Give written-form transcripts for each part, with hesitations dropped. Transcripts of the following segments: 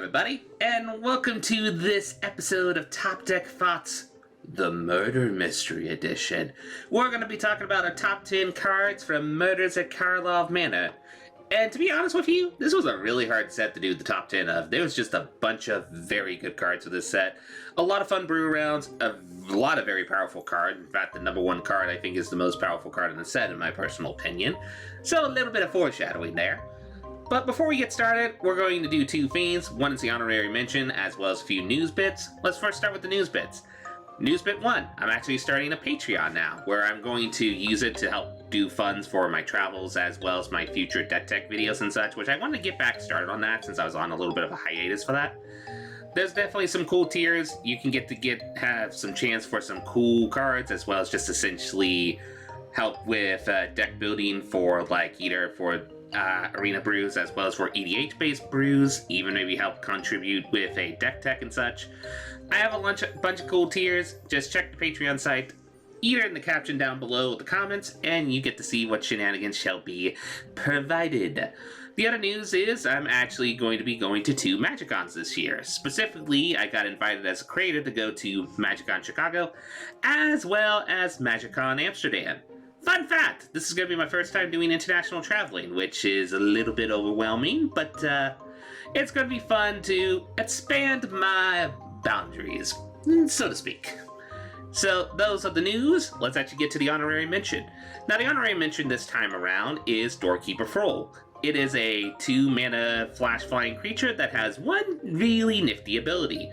everybody, and welcome to this episode of Top Deck Thoughts, the Murder Mystery Edition. We're going to be talking about our top 10 cards from Murders at Karlov Manor. And to be honest with you, this was a really hard set to do the top 10 of. There was just a bunch of very good cards with this set. A lot of fun brew rounds, a lot of very powerful cards. In fact, the number one card I think is the most powerful card in the set in my personal opinion. So a little bit of foreshadowing there. But before we get started, we're going to do two things. One is the Honorary Mention, as well as a few news bits. Let's first start with the news bits. News bit 1, I'm actually starting a Patreon now, where I'm going to use it to help do funds for my travels, as well as my future deck tech videos and such, which I want to get back started on that since I was on a little bit of a hiatus for that. There's definitely some cool tiers. You can have some chance for some cool cards, as well as just essentially help with deck building for either for arena brews as well as for EDH based brews, even maybe help contribute with a deck tech and such. I have a bunch of cool tiers. Just check the Patreon site either in the caption down below the comments and you get to see what shenanigans shall be provided. The other news is I'm actually going to be going to 2 MagicCons this year. Specifically, I got invited as a creator to go to MagicCon Chicago as well as MagicCon Amsterdam. Fun fact, this is going to be my first time doing international traveling, which is a little bit overwhelming, but it's going to be fun to expand my boundaries, so to speak. So those are the news. Let's actually get to the Honorary Mention. Now the Honorary Mention this time around is Doorkeeper Thrall. It is a 2-mana flash flying creature that has one really nifty ability,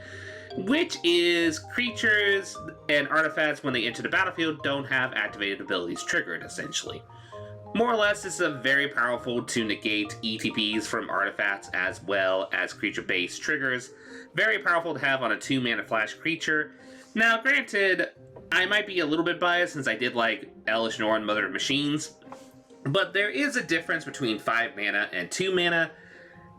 which is creatures and artifacts when they enter the battlefield don't have activated abilities triggered, essentially. More or less, this is very powerful to negate ETPs from artifacts as well as creature-based triggers. Very powerful to have on a 2-mana flash creature. Now, granted, I might be a little bit biased since I did like Elish Norn, Mother of Machines, but there is a difference between 5 mana and 2 mana,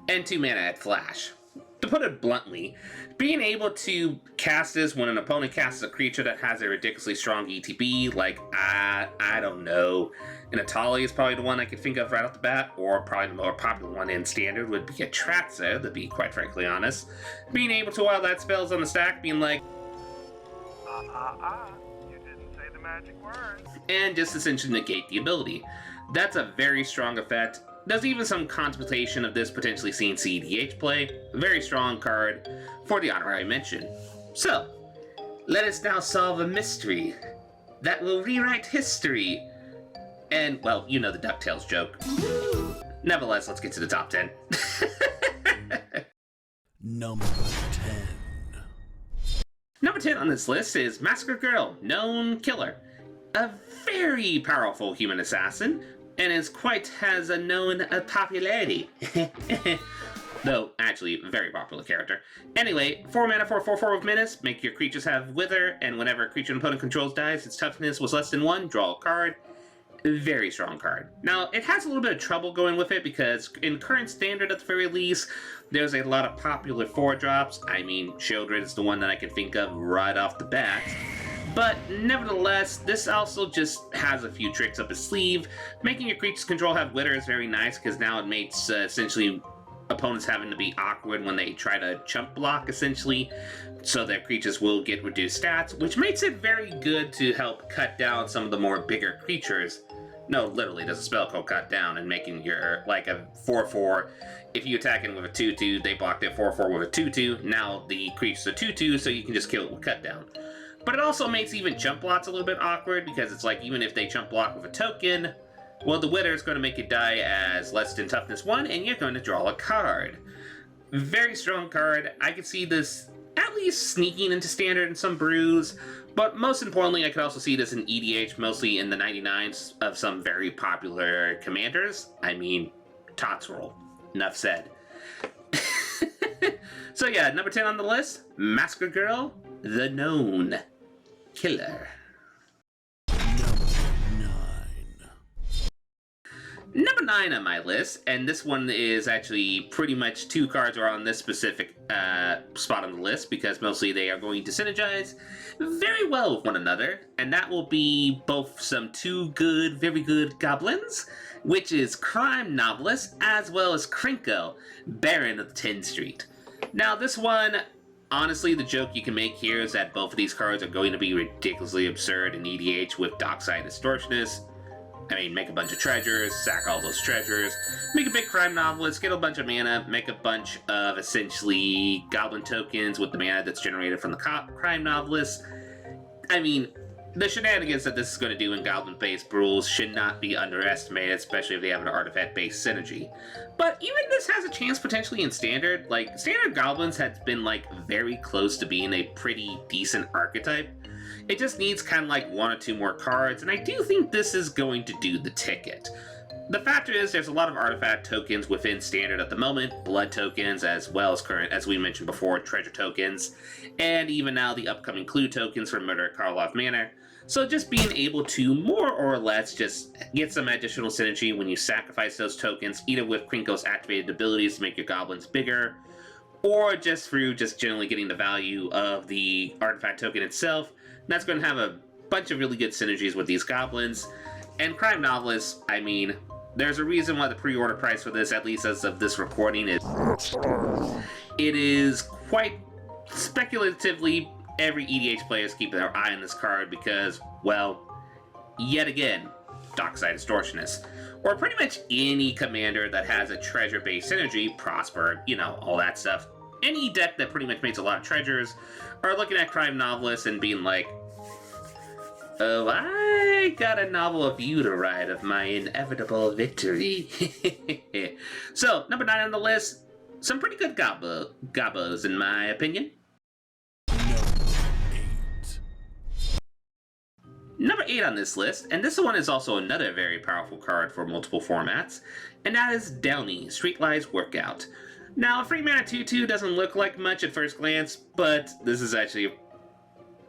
and 2 mana at flash. To put it bluntly, being able to cast this when an opponent casts a creature that has a ridiculously strong ETB, like, I don't know, Natali is probably the one I could think of right off the bat, or probably the more popular one in Standard would be a Tratza, to be quite frankly honest. Being able to, while that spell's on the stack, being like, you didn't say the magic words. And just essentially negate the ability. That's a very strong effect. There's even some contemplation of this potentially seeing CEDH play. A very strong card for the Honorary Mention. So, let us now solve a mystery that will rewrite history. And, well, you know the DuckTales joke. Nevertheless, let's get to the top 10. Number 10. Number 10 on this list is Massacre Girl, Known Killer. A very powerful human assassin, and has a known popularity. Though, actually, a very popular character. Anyway, 4 mana for 4/4 with menace, make your creatures have wither, and whenever a creature an opponent controls dies, its toughness was less than 1, draw a card. Very strong card. Now, it has a little bit of trouble going with it because in current Standard at the very least, there's a lot of popular 4-drops. I mean, Shieldred is the one that I can think of right off the bat. But nevertheless, this also just has a few tricks up its sleeve. Making your creatures control have wither is very nice because now it makes essentially opponents having to be awkward when they try to chump block essentially, so their creatures will get reduced stats, which makes it very good to help cut down some of the more bigger creatures. No, literally, there's a spell called Cut Down, and making your, like a 4/4, if you attack it with a 2/2, they block their 4/4 with a 2/2, now the creature's a 2/2, so you can just kill it with Cut Down. But it also makes even jump blocks a little bit awkward, because it's like, even if they jump block with a token, well, the wither is going to make it die as less than toughness 1, and you're going to draw a card. Very strong card. I could see this at least sneaking into Standard in some brews, but most importantly, I could also see this in EDH, mostly in the 99s of some very popular commanders. I mean, Totsroll. Enough said. So yeah, number 10 on the list, Massacre Girl, the Known Killer. Number 9 on my list, and this one is actually pretty much 2 cards are on this specific spot on the list because mostly they are going to synergize very well with one another, and that will be both some 2 very good goblins, which is Crime Novelist as well as Krinko, Baron of the 10th Street. Now, this one, honestly, the joke you can make here is that both of these cards are going to be ridiculously absurd in EDH with Dockside Distortionist. I mean, make a bunch of treasures, sack all those treasures, make a big crime novelist, get a bunch of mana, make a bunch of essentially goblin tokens with the mana that's generated from the crime novelist. I mean, the shenanigans that this is going to do in goblin-based rules should not be underestimated, especially if they have an artifact-based synergy. But even this has a chance potentially in Standard. Like, Standard Goblins has been, like, very close to being a pretty decent archetype. It just needs kind of like one or two more cards, and I do think this is going to do the ticket. The factor is there's a lot of artifact tokens within Standard at the moment, blood tokens, as well as current, as we mentioned before, treasure tokens, and even now the upcoming clue tokens from Honorary Karlov Manor. So just being able to more or less just get some additional synergy when you sacrifice those tokens, either with Krinko's activated abilities to make your goblins bigger, or just through just generally getting the value of the artifact token itself. That's going to have a bunch of really good synergies with these goblins. And Crime Novelists, I mean, there's a reason why the pre-order price for this, at least as of this recording, is... It is quite speculatively, every EDH player is keeping their eye on this card because, well, yet again, Dockside Distortionist. Or pretty much any commander that has a treasure-based synergy, Prosper, you know, all that stuff. Any deck that pretty much makes a lot of treasures are looking at Crime Novelists and being like, oh, I got a novel of you to write of my inevitable victory. So, number 9 on the list, some pretty good gobbos in my opinion. Number 8 on this list, and this one is also another very powerful card for multiple formats, and that is Downey, Streetlights Workout. Now, a free mana 2/2 doesn't look like much at first glance, but this is actually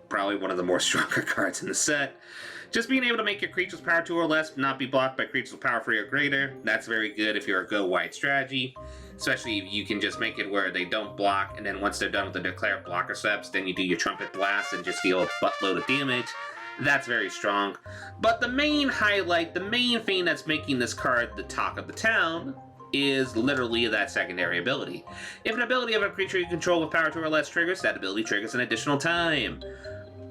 probably one of the more stronger cards in the set. Just being able to make your creatures power 2 or less not be blocked by creatures with power 3 or greater, that's very good if you're a go-wide strategy. Especially if you can just make it where they don't block, and then once they're done with the declare blocker steps, then you do your Trumpet Blast and just deal a buttload of damage. That's very strong. But the main highlight, the main thing that's making this card the talk of the town, is literally that secondary ability. If an ability of a creature you control with power 2 or less triggers, that ability triggers an additional time.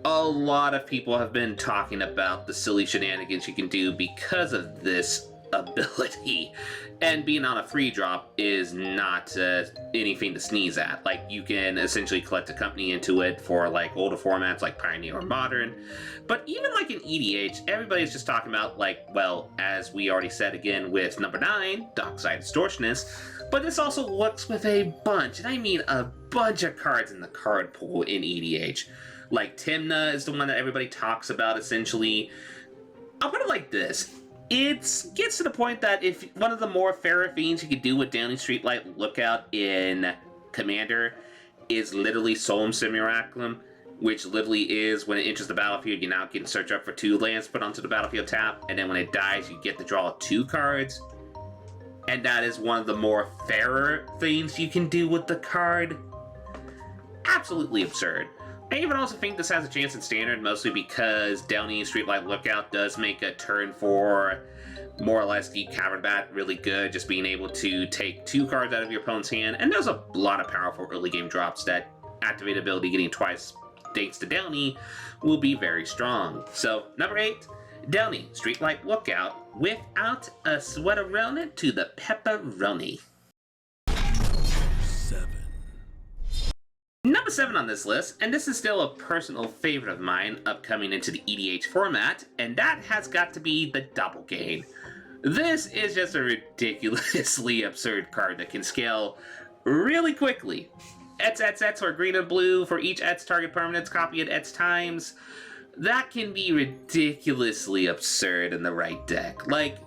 A lot of people have been talking about the silly shenanigans you can do because of this ability, and being on a 3-drop is not anything to sneeze at. Like, you can essentially collect a company into it for like older formats like Pioneer or Modern, but even like in EDH, everybody's just talking about, like, well, as we already said again with number 9, Dockside Distortionist, but this also works with a bunch, and I mean a bunch of cards in the card pool in EDH. Like Timna is the one that everybody talks about essentially. I'll put it like this. It gets to the point that if one of the more fairer things you could do with Downey Streetlight Lookout in Commander is literally Solemn Simulacrum, which literally is when it enters the battlefield, you now can search up for 2 lands put onto the battlefield tap, and then when it dies, you get to draw 2 cards. And that is one of the more fairer things you can do with the card. Absolutely absurd. I even also think this has a chance in Standard, mostly because Downey Streetlight Lookout does make a turn for more or less Deep Cavern Bat really good, just being able to take 2 cards out of your opponent's hand, and there's a lot of powerful early game drops that activate ability getting twice thanks to Downey will be very strong. So, number 8, Downey Streetlight Lookout without a sweateroni to the pepperoni. Number 7 on this list, and this is still a personal favorite of mine upcoming into the EDH format, and that has got to be the Doppelgain. This is just a ridiculously absurd card that can scale really quickly. Ets or green and blue for each Ets target permanents, copy it Ets times. That can be ridiculously absurd in the right deck. Like,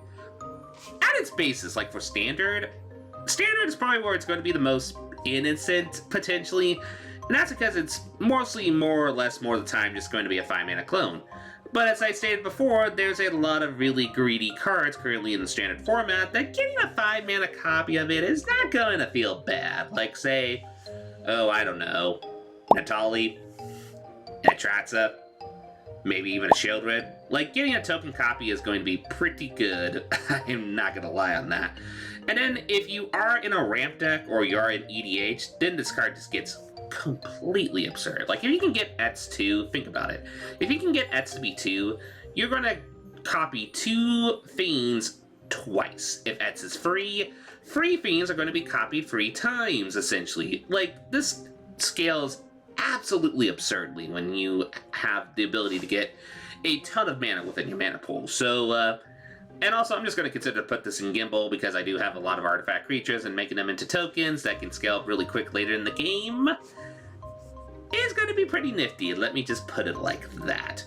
at its basis, like for Standard is probably where it's going to be the most innocent, potentially, and that's because it's mostly more or less more of the time just going to be a 5-mana clone. But as I stated before, there's a lot of really greedy cards currently in the Standard format that getting a 5-mana copy of it is not going to feel bad. Like, say, oh, I don't know, Natali, Natratza, maybe even a Shieldred. Like, getting a token copy is going to be pretty good. I'm not going to lie on that. And then if you are in a ramp deck or you are in EDH, then this card just gets completely absurd. Like, if you can get Ets 2, think about it. If you can get Ets to be 2, you're going to copy 2 Fiends twice. If Ets is free, free Fiends are going to be copied 3 times, essentially. Like, this scales absolutely absurdly when you have the ability to get a ton of mana within your mana pool. So, and also I'm just going to consider to put this in Gimbal because I do have a lot of artifact creatures, and making them into tokens that can scale up really quick later in the game is going to be pretty nifty. Let me just put it like that.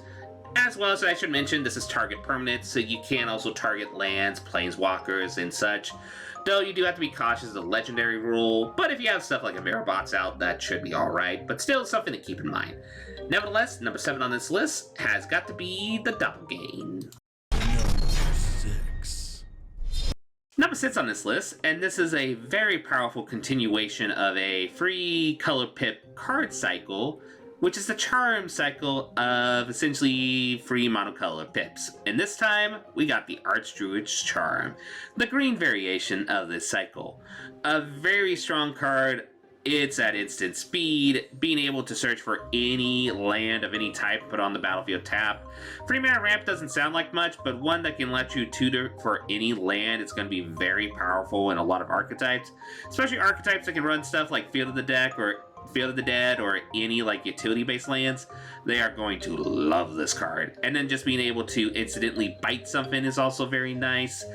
As well as I should mention, this is target permanent, so you can also target lands, planeswalkers, and such. Though you do have to be cautious of the legendary rule, but if you have stuff like a Mirrorbots out, that should be alright, but still something to keep in mind. Nevertheless, number 7 on this list has got to be the Doppelgain. Number 6 on this list, and this is a very powerful continuation of a free color pip card cycle, which is the charm cycle of essentially free monocolor pips. And this time, we got the Druid's Charm, the green variation of this cycle. A very strong card. It's at instant speed, being able to search for any land of any type put on the battlefield tap. Free mana ramp doesn't sound like much, but one that can let you tutor for any land, it's going to be very powerful in a lot of archetypes, especially archetypes that can run stuff like Field of the Deck or Field of the Dead or any like utility-based lands. They are going to love this card. And then just being able to incidentally bite something is also very nice,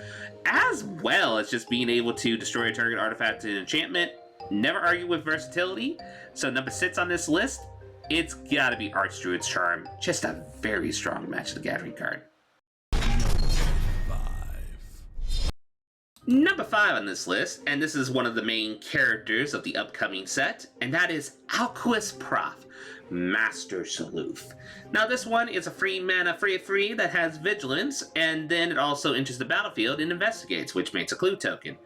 as well as just being able to destroy a target artifact and enchantment. Never argue with versatility. So number 6 on this list, it's gotta be Druid's Charm. Just a very strong Magic the Gathering card. Number 5 on this list, and this is one of the main characters of the upcoming set, and that is Prof, Master Sleuth. Now this one is a free mana free that has Vigilance, and then it also enters the battlefield and investigates, which makes a clue token.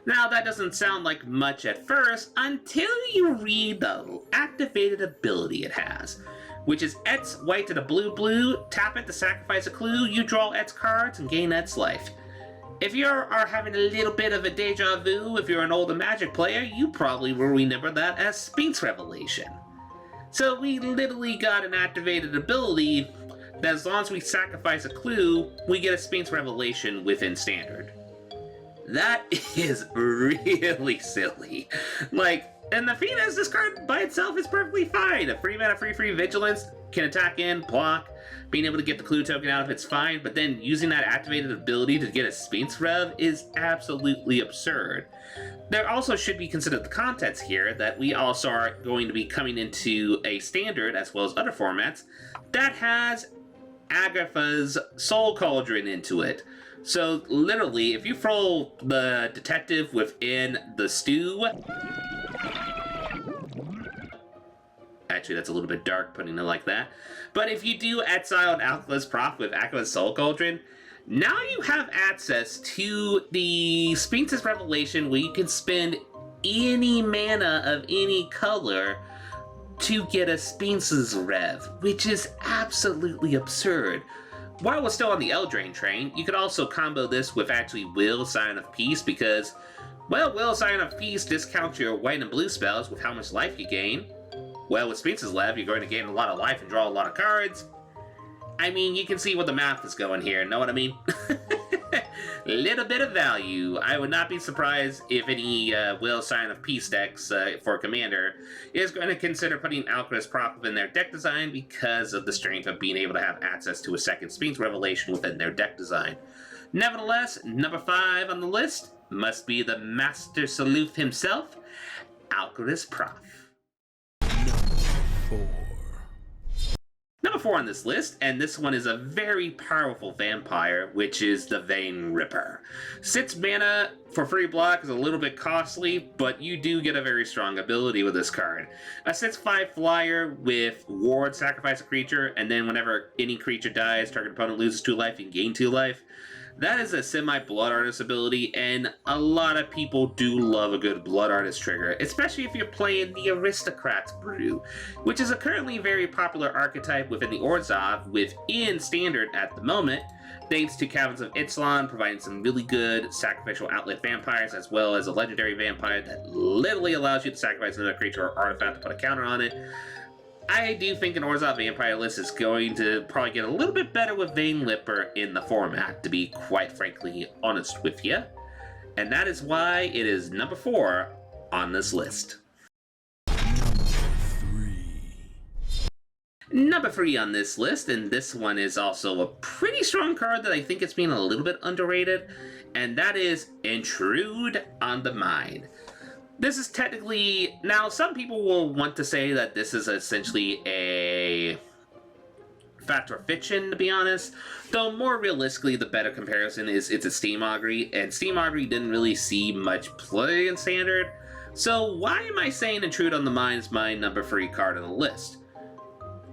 Now, that doesn't sound like much at first until you read the activated ability it has, which is Ets white to the blue, tap it to sacrifice a clue, you draw Ets cards and gain Ets life. If you are having a little bit of a deja vu, if you're an older Magic player, you probably will remember that as Sphinx Revelation. So we literally got an activated ability that as long as we sacrifice a clue, we get a Sphinx Revelation within Standard. That is really silly. Like, and the thing is, this card by itself is perfectly fine. A free mana free Vigilance can attack in, block, being able to get the clue token out of it's fine, but then using that activated ability to get a Sphinx Rev is absolutely absurd. There also should be considered the context here that we also are going to be coming into a Standard, as well as other formats, that has Agatha's Soul Cauldron into it. So literally, if you throw the detective within the stew... Actually, that's a little bit dark putting it like that. But if you do exile an Prof with Agatha's Soul Cauldron, now you have access to the Sphinx's Revelation, where you can spend any mana of any color to get a Sphinx's Rev, which is absolutely absurd. While we're still on the Eldraine train, you could also combo this with actually Will, Sign of Peace, because, well, Will, Sign of Peace discounts your white and blue spells with how much life you gain. Well, with Sphinx's Rev, you're going to gain a lot of life and draw a lot of cards. I mean, you can see where the math is going here, know what I mean? Little bit of value. I would not be surprised if any Will, Sign of Peace decks for Commander is going to consider putting Prof in their deck design because of the strength of being able to have access to a second Sphinx Revelation within their deck design. Nevertheless, number 5 on the list must be the Master Sleuth himself, Prof. Number 4 on this list, and this one is a very powerful vampire, which is the Vaal Ripper. 6 mana for free block is a little bit costly, but you do get a very strong ability with this card. A 6/5 flyer with ward, sacrifice a creature, and then whenever any creature dies, target opponent loses 2 life and gain 2 life. That is a semi-blood artist ability, and a lot of people do love a good blood artist trigger, especially if you're playing the Aristocrats brew, which is a currently very popular archetype within the Orzhov within Standard at the moment, thanks to Caverns of Ixalan providing some really good sacrificial outlet vampires, as well as a legendary vampire that literally allows you to sacrifice another creature or artifact to put a counter on it. I do think an Orzhov vampire list is going to probably get a little bit better with Vaal Ripper in the format, to be quite frankly honest with you. And that is why it is number 4 on this list. Number 3 on this list, and this one is also a pretty strong card that I think it's being a little bit underrated, and that is Intrude on the Mind. This is technically... Now, some people will want to say that this is essentially a fact or fiction, to be honest. Though, more realistically, the better comparison is it's a Steam Augury, and Steam Augury didn't really see much play in Standard. So, why am I saying Intrude on the Mind is my number 3 card on the list?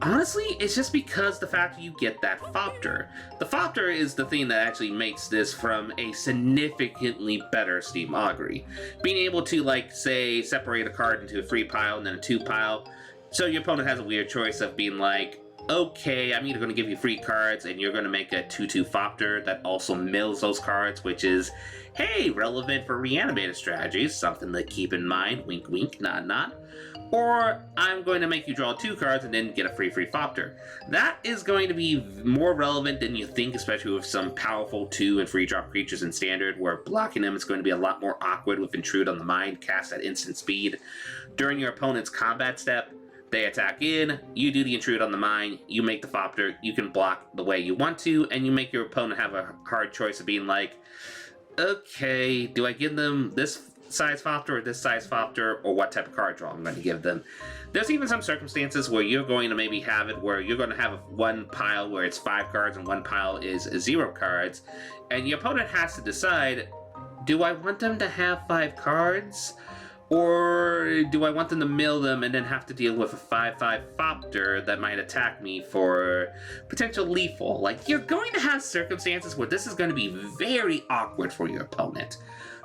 Honestly, it's just because the fact you get that Fopter. The Fopter is the thing that actually makes this from a significantly better Steam Augury. Being able to, like, say, separate a card into a 3 pile and then a 2 pile, so your opponent has a weird choice of being like, okay, I'm either going to give you 3 cards and you're going to make a 2/2 Fopter that also mills those cards, which is, hey, relevant for reanimated strategies, something to keep in mind, wink wink, nod nod. Or I'm going to make you draw 2 cards and then get a free Fopter. That is going to be more relevant than you think, especially with some powerful 2 and free drop creatures in Standard, where blocking them is going to be a lot more awkward with Intrude on the Mind, cast at instant speed. During your opponent's combat step, they attack in, you do the Intrude on the Mind, you make the Fopter, you can block the way you want to, and you make your opponent have a hard choice of being like, okay, do I give them this size Fopter or this size Fopter, or what type of card draw I'm going to give them. There's even some circumstances where you're going to maybe have it where you're going to have one pile where it's 5 cards and one pile is 0 cards, and your opponent has to decide, do I want them to have 5 cards, or do I want them to mill them and then have to deal with a 5/5 Fopter that might attack me for potential lethal? Like, you're going to have circumstances where this is going to be very awkward for your opponent.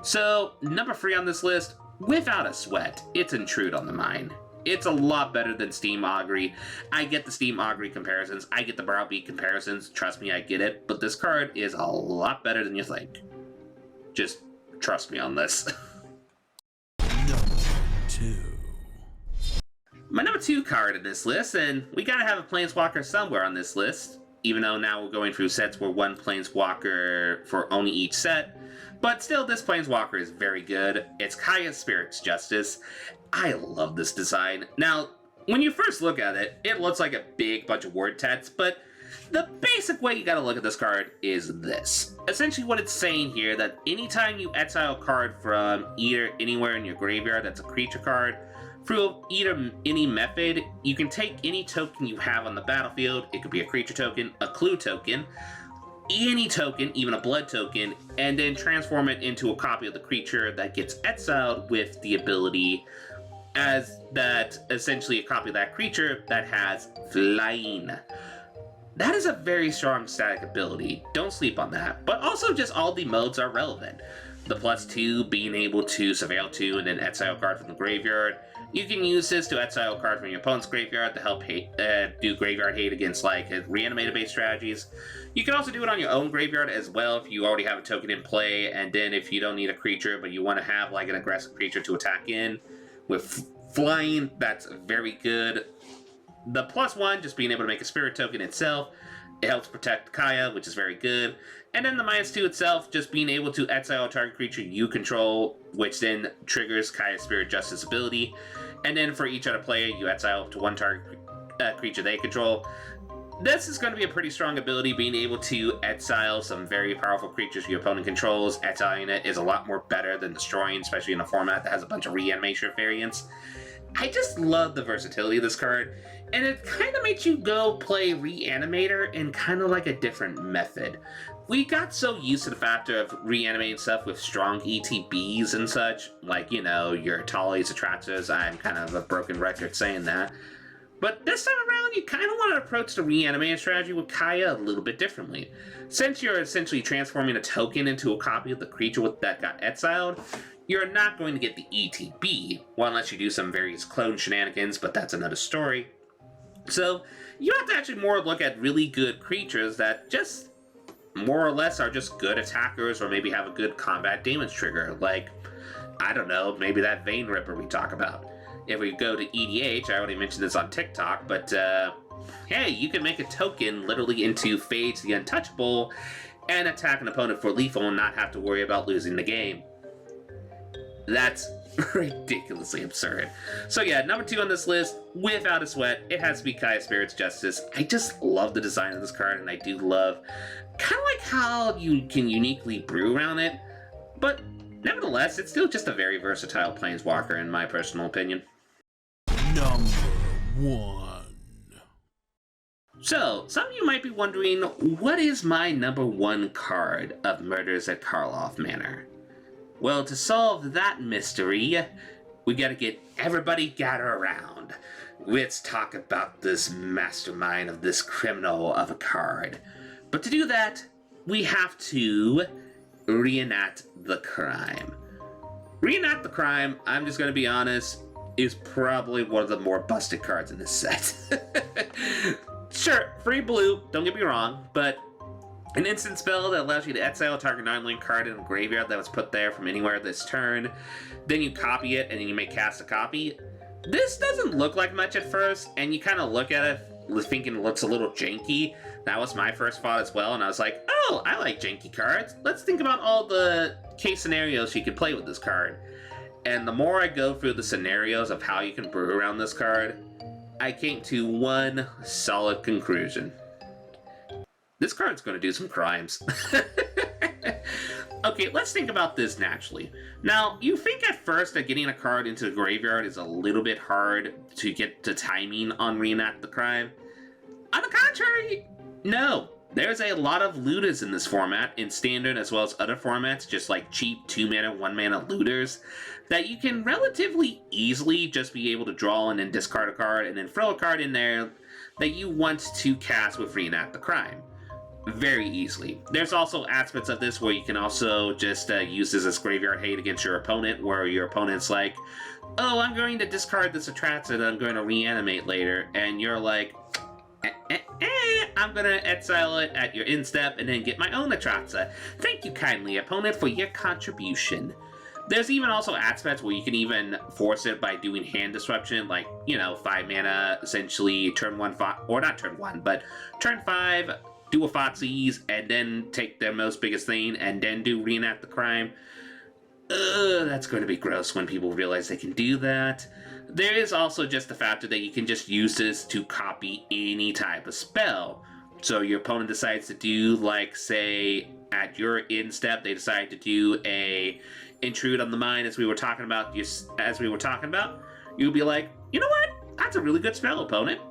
So, number 3 on this list, without a sweat, it's Intrude on the Mind. It's a lot better than Steam Augury. I get the Steam Augury comparisons, I get the Browbeat comparisons, trust me, I get it, but this card is a lot better than you think. Just trust me on this. Number 2. My number 2 card in this list, and we gotta have a Planeswalker somewhere on this list, even though now we're going through sets where one Planeswalker for only each set. But still, this Planeswalker is very good. It's Kaya's Spirit's Justice. I love this design. Now, when you first look at it, it looks like a big bunch of word text, but the basic way you gotta look at this card is this. Essentially what it's saying here, that anytime you exile a card from either anywhere in your graveyard that's a creature card, through either any method, you can take any token you have on the battlefield, it could be a creature token, a clue token, any token, even a blood token, and then transform it into a copy of the creature that gets exiled with the ability as that, essentially a copy of that creature that has flying. That is a very strong static ability, don't sleep on that, but also just all the modes are relevant. The +2 being able to surveil 2 and then exile a card from the graveyard. You can use this to exile a card from your opponent's graveyard to help do graveyard hate against like reanimated based strategies. You can also do it on your own graveyard as well if you already have a token in play, and then if you don't need a creature but you want to have like an aggressive creature to attack in with flying, that's very good. The +1, just being able to make a spirit token itself, it helps protect Kaya, which is very good. And then the -2 itself, just being able to exile a target creature you control, which then triggers Kaya's Spirit Justice ability. And then for each other player, you exile up to one target creature they control. This is going to be a pretty strong ability, being able to exile some very powerful creatures your opponent controls. Exiling it is a lot more better than destroying, especially in a format that has a bunch of reanimation variants. I just love the versatility of this card, and it kind of makes you go play Reanimator in kind of like a different method. We got so used to the factor of reanimating stuff with strong ETBs and such, like, you know, your Tali's Atraxas. I'm kind of a broken record saying that. But this time around, you kind of want to approach the reanimated strategy with Kaya a little bit differently. Since you're essentially transforming a token into a copy of the creature that got exiled, you're not going to get the ETB, well, unless you do some various clone shenanigans, but that's another story. So you have to actually more look at really good creatures that just more or less are just good attackers, or maybe have a good combat damage trigger, like, I don't know, maybe that Vaal Ripper we talk about. If we go to EDH, I already mentioned this on TikTok, but hey, you can make a token literally into Phage the Untouchable and attack an opponent for lethal and not have to worry about losing the game. That's ridiculously absurd. So yeah, number 2 on this list, without a sweat, it has to be Kaya Spirit's Justice. I just love the design of this card, and I do love kind of like how you can uniquely brew around it, but nevertheless, it's still just a very versatile planeswalker in my personal opinion. Number 1. So, some of you might be wondering, what is my number 1 card of Murders at Karlov Manor? Well, to solve that mystery, we gotta get everybody gather around. Let's talk about this mastermind of this criminal of a card. But to do that, we have to reenact the crime. Reenact the Crime, I'm just gonna be honest, is probably one of the more busted cards in this set. Sure, free blue, don't get me wrong, but an instant spell that allows you to exile a target non-land card in a graveyard that was put there from anywhere this turn, then you copy it, and then you may cast a copy. This doesn't look like much at first, and you kind of look at it thinking it looks a little janky. That was my first thought as well, and I was like, oh, I like janky cards. Let's think about all the case scenarios you could play with this card. And the more I go through the scenarios of how you can brew around this card, I came to one solid conclusion. This card's going to do some crimes. Okay, let's think about this naturally. Now, you think at first that getting a card into the graveyard is a little bit hard to get to timing on Reenact the Crime. On the contrary, no. There's a lot of looters in this format, in Standard as well as other formats, just like cheap 2-mana, 1-mana looters, that you can relatively easily just be able to draw and then discard a card, and then throw a card in there that you want to cast with Reenact the Crime. Very easily. There's also aspects of this where you can also just use this as graveyard hate against your opponent, where your opponent's like, oh, I'm going to discard this Atraxa that I'm going to reanimate later, and you're like, I'm going to exile it at your instep and then get my own Atraxa. Thank you kindly, opponent, for your contribution. There's even also aspects where you can even force it by doing hand disruption, like, 5 mana, essentially turn 1, or not turn 1, but turn 5, do a Foxy's, and then take their most biggest thing, and then do Reenact the Crime. That's going to be gross when people realize they can do that. There is also just the factor that you can just use this to copy any type of spell. So your opponent decides to do, like, say, at your instep, they decide to do a Intrude on the Mind, as we were talking about, you'll be like, you know what? That's a really good spell, opponent.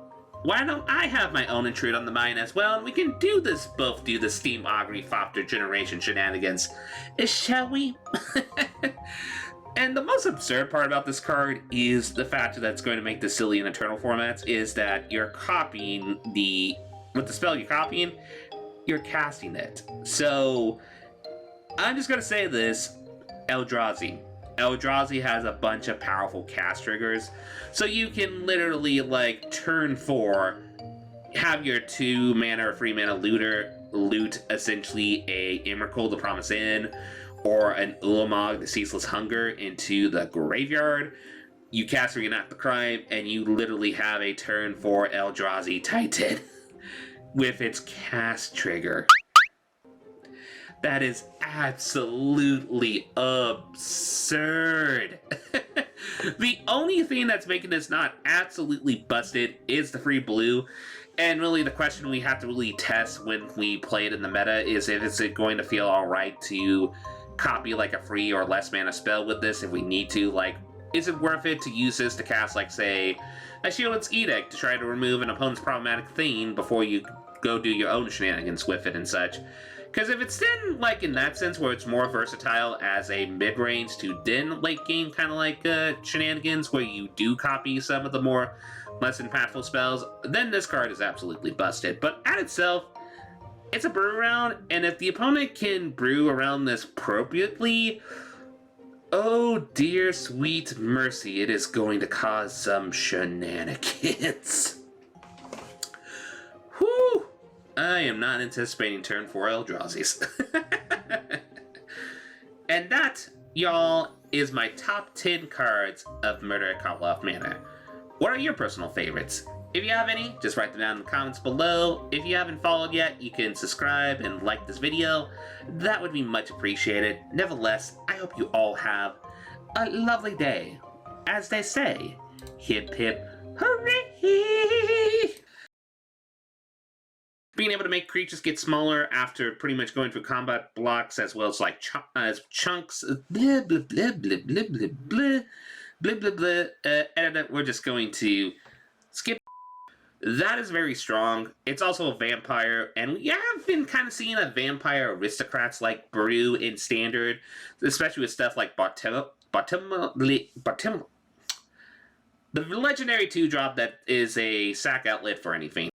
Why don't I have my own Intrude on the Mind as well, and we can do this, both do the Steam Augury Thopter Generation shenanigans, shall we? And the most absurd part about this card is the fact that it's going to make this silly in Eternal formats, is that you're copying with the spell you're copying, you're casting it. So, I'm just going to say this, Eldrazi. Eldrazi has a bunch of powerful cast triggers, so you can literally, like, turn 4, have your 2 mana or 3 mana looter loot essentially a Emrakul, the Promised End, or an Ulamog, the Ceaseless Hunger, into the graveyard. You cast Reenact the Crime, and you literally have a turn 4 Eldrazi Titan with its cast trigger. That is absolutely absurd. The only thing that's making this not absolutely busted is the free blue. And really the question we have to really test when we play it in the meta is if it's going to feel alright to copy like a free or less mana spell with this if we need to. Like, is it worth it to use this to cast, like, say, a Shield's Edict to try to remove an opponent's problematic thing before you go do your own shenanigans with it and such? Because if it's Din, like, in that sense, where it's more versatile as a mid-range to Din late game, kind of like Shenanigans, where you do copy some of the more less impactful spells, then this card is absolutely busted. But at itself, it's a brew around, and if the opponent can brew around this appropriately, oh dear sweet mercy, it is going to cause some shenanigans. Whew! I am not anticipating turn 4 Eldrazi's. And that, y'all, is my top 10 cards of Murder at Karlov Manor. What are your personal favorites? If you have any, just write them down in the comments below. If you haven't followed yet, you can subscribe and like this video. That would be much appreciated. Nevertheless, I hope you all have a lovely day. As they say, hip hip hooray! Being able to make creatures get smaller after pretty much going through combat blocks, as well as like chunks, blah blah blah blah blah blah blah blah blah blah. We're just going to skip. That is very strong. It's also a vampire, and we have been kind of seeing a vampire aristocrats like brew in Standard, especially with stuff like the legendary 2-drop that is a sack outlet for anything.